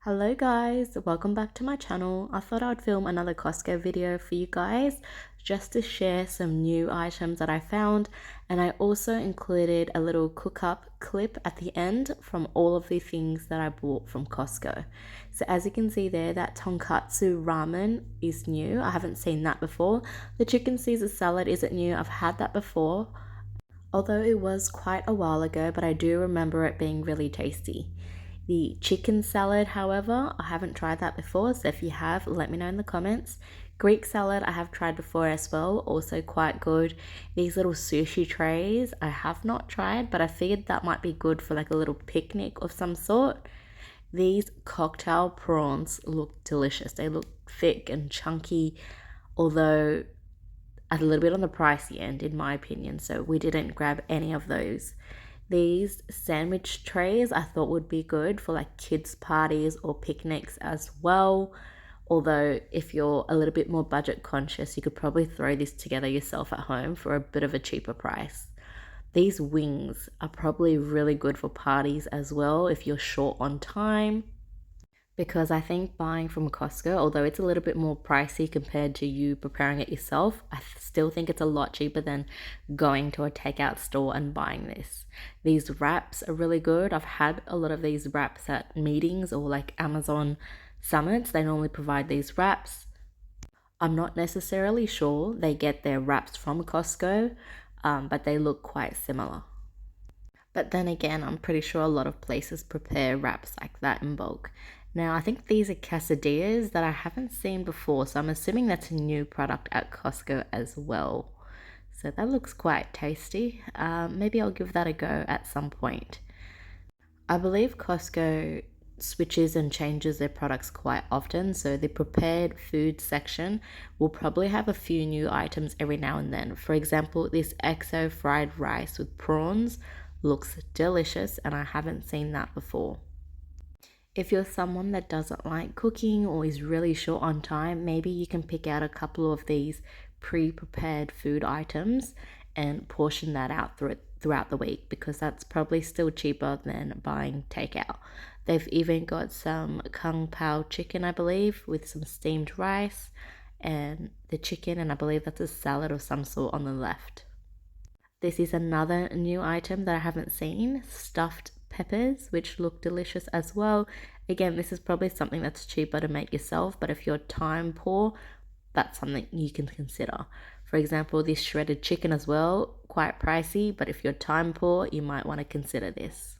Hello guys, welcome back to my channel. I thought I'd film another Costco video for you guys just to share some new items that I found, and I also included a little cook up clip at the end from all of the things that I bought from Costco. So as you can see there, that tonkatsu ramen is new. I haven't seen that before. The chicken Caesar salad isn't new. I've had that before, although it was quite a while ago, but I do remember it being really tasty. The chicken salad, however, I haven't tried that before, so if you have, let me know in the comments. Greek salad I have tried before as well, also quite good. These little sushi trays I have not tried, but I figured that might be good for like a little picnic of some sort. These cocktail prawns look delicious. They look thick and chunky, although a little bit on the pricey end in my opinion, so we didn't grab any of those. These sandwich trays I thought would be good for like kids parties or picnics as well, although if you're a little bit more budget conscious you could probably throw this together yourself at home for a bit of a cheaper price. These wings are probably really good for parties as well if you're short on time, because I think buying from Costco, although it's a little bit more pricey compared to you preparing it yourself, I still think it's a lot cheaper than going to a takeout store and buying this. These wraps are really good. I've had a lot of these wraps at meetings or like Amazon summits. They normally provide these wraps. I'm not necessarily sure they get their wraps from Costco, but they look quite similar. But then again, I'm pretty sure a lot of places prepare wraps like that in bulk. Now, I think these are quesadillas that I haven't seen before, so I'm assuming that's a new product at Costco as well. So that looks quite tasty. Maybe I'll give that a go at some point. I believe Costco switches and changes their products quite often, so the prepared food section will probably have a few new items every now and then. For example, this XO fried rice with prawns looks delicious, and I haven't seen that before. If you're someone that doesn't like cooking or is really short on time, maybe you can pick out a couple of these pre-prepared food items and portion that out throughout the week, because that's probably still cheaper than buying takeout. They've even got some kung pao chicken, I believe, with some steamed rice and the chicken, and I believe that's a salad of some sort on the left. This is another new item that I haven't seen, stuffed peppers, which look delicious as well. Again, this is probably something that's cheaper to make yourself, but if you're time poor, that's something you can consider. For example, this shredded chicken as well, quite pricey, but if you're time poor, you might want to consider this.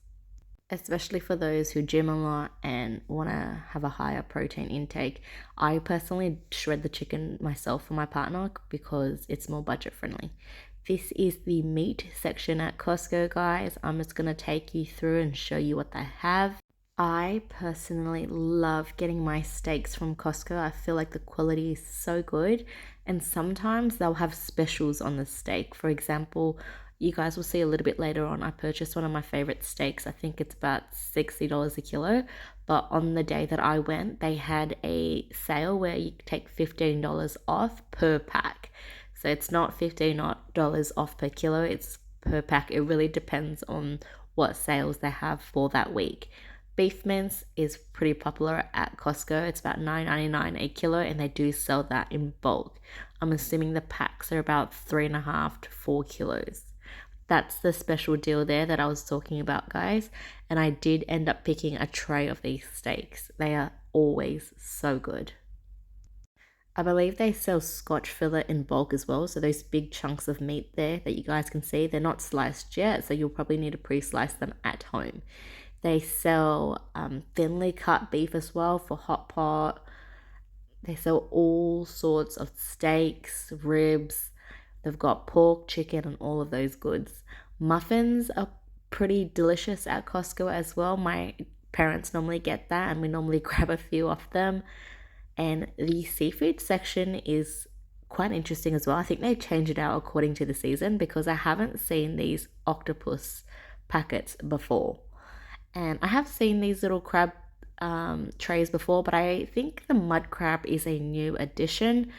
Especially for those who gym a lot and want to have a higher protein intake. I personally shred the chicken myself for my partner because it's more budget friendly. This is the meat section at Costco, guys. I'm just going to take you through and show you what they have. I personally love getting my steaks from Costco. I feel like the quality is so good, and sometimes they'll have specials on the steak. For example, you guys will see a little bit later on, I purchased one of my favorite steaks. I think it's about $60 a kilo, but on the day that I went, they had a sale where you take $15 off per pack. So it's not $15 off per kilo, it's per pack. It really depends on what sales they have for that week. Beef mince is pretty popular at Costco. It's about $9.99 a kilo, and they do sell that in bulk. I'm assuming the packs are about 3.5 to 4 kilos. That's the special deal there that I was talking about, guys. And I did end up picking a tray of these steaks. They are always so good. I believe they sell Scotch fillet in bulk as well. So those big chunks of meat there that you guys can see, they're not sliced yet, so you'll probably need to pre-slice them at home. They sell thinly cut beef as well for hot pot. They sell all sorts of steaks, ribs. They've got pork, chicken, and all of those goods. Muffins are pretty delicious at Costco as well. My parents normally get that, and we normally grab a few of them. And the seafood section is quite interesting as well. I think they change it out according to the season, because I haven't seen these octopus packets before. And I have seen these little crab trays before, but I think the mud crab is a new addition.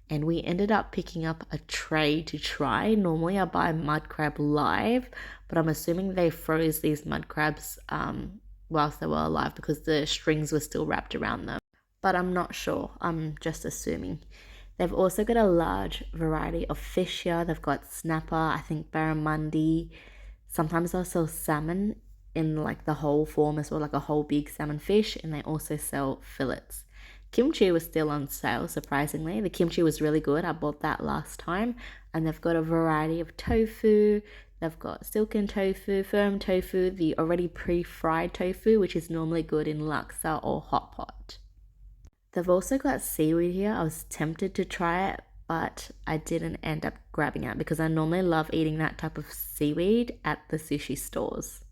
And we ended up picking up a tray to try. Normally I buy mud crab live, but I'm assuming they froze these mud crabs whilst they were alive because the strings were still wrapped around them. But I'm not sure. I'm just assuming. They've also got a large variety of fish here. They've got snapper, I think barramundi. Sometimes they'll sell salmon in like the whole form as well, like a whole big salmon fish, and they also sell fillets. Kimchi was still on sale, surprisingly. The kimchi was really good. I bought that last time. And they've got a variety of tofu. They've got silken tofu, firm tofu, the already pre-fried tofu, which is normally good in laksa or hot pot. They've also got seaweed here. I was tempted to try it, but I didn't end up grabbing it because I normally love eating that type of seaweed at the sushi stores.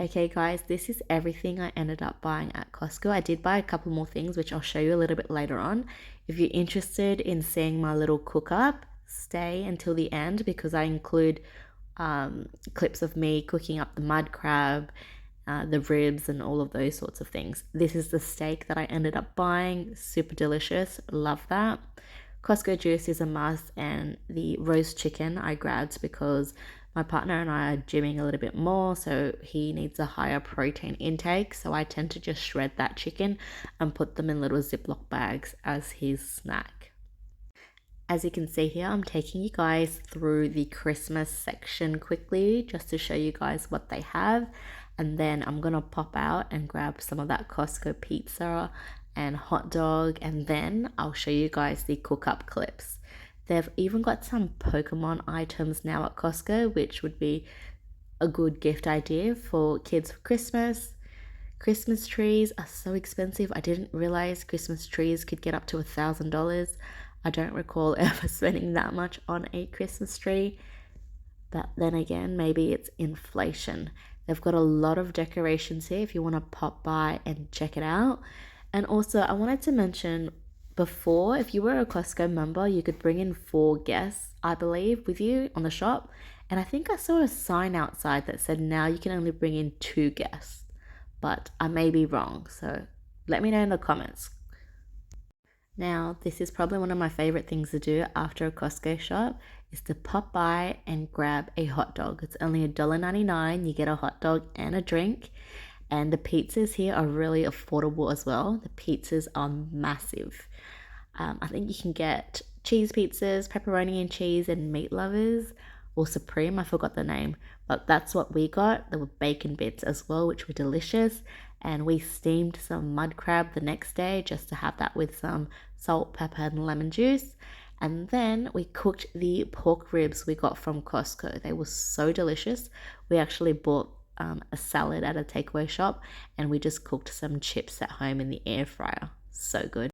Okay guys, this is everything I ended up buying at Costco. I did buy a couple more things, which I'll show you a little bit later on. If you're interested in seeing my little cook up, stay until the end because I include clips of me cooking up the mud crab, the ribs and all of those sorts of things. This is the steak that I ended up buying. Super delicious. Love that. Costco juice is a must, and the roast chicken I grabbed because my partner and I are gymming a little bit more, so he needs a higher protein intake. So I tend to just shred that chicken and put them in little Ziploc bags as his snack. As you can see here, I'm taking you guys through the Christmas section quickly just to show you guys what they have. And then I'm going to pop out and grab some of that Costco pizza and hot dog. And then I'll show you guys the cook up clips. They've even got some Pokemon items now at Costco, which would be a good gift idea for kids for Christmas. Christmas trees are so expensive. I didn't realize Christmas trees could get up to $1,000. I don't recall ever spending that much on a Christmas tree. But then again, maybe it's inflation. They've got a lot of decorations here if you want to pop by and check it out. And also, I wanted to mention before, if you were a Costco member, you could bring in 4 guests, I believe, with you on the shop. And I think I saw a sign outside that said now you can only bring in 2 guests. But I may be wrong, so let me know in the comments. Now, this is probably one of my favorite things to do after a Costco shop is to pop by and grab a hot dog. It's only $1.99. You get a hot dog and a drink. And the pizzas here are really affordable as well. The pizzas are massive. I think you can get cheese pizzas, pepperoni and cheese, and meat lovers, or supreme, I forgot the name. But that's what we got. There were bacon bits as well, which were delicious. And we steamed some mud crab the next day just to have that with some salt, pepper, and lemon juice. And then we cooked the pork ribs we got from Costco. They were so delicious. We actually bought a salad at a takeaway shop, and we just cooked some chips at home in the air fryer. So good.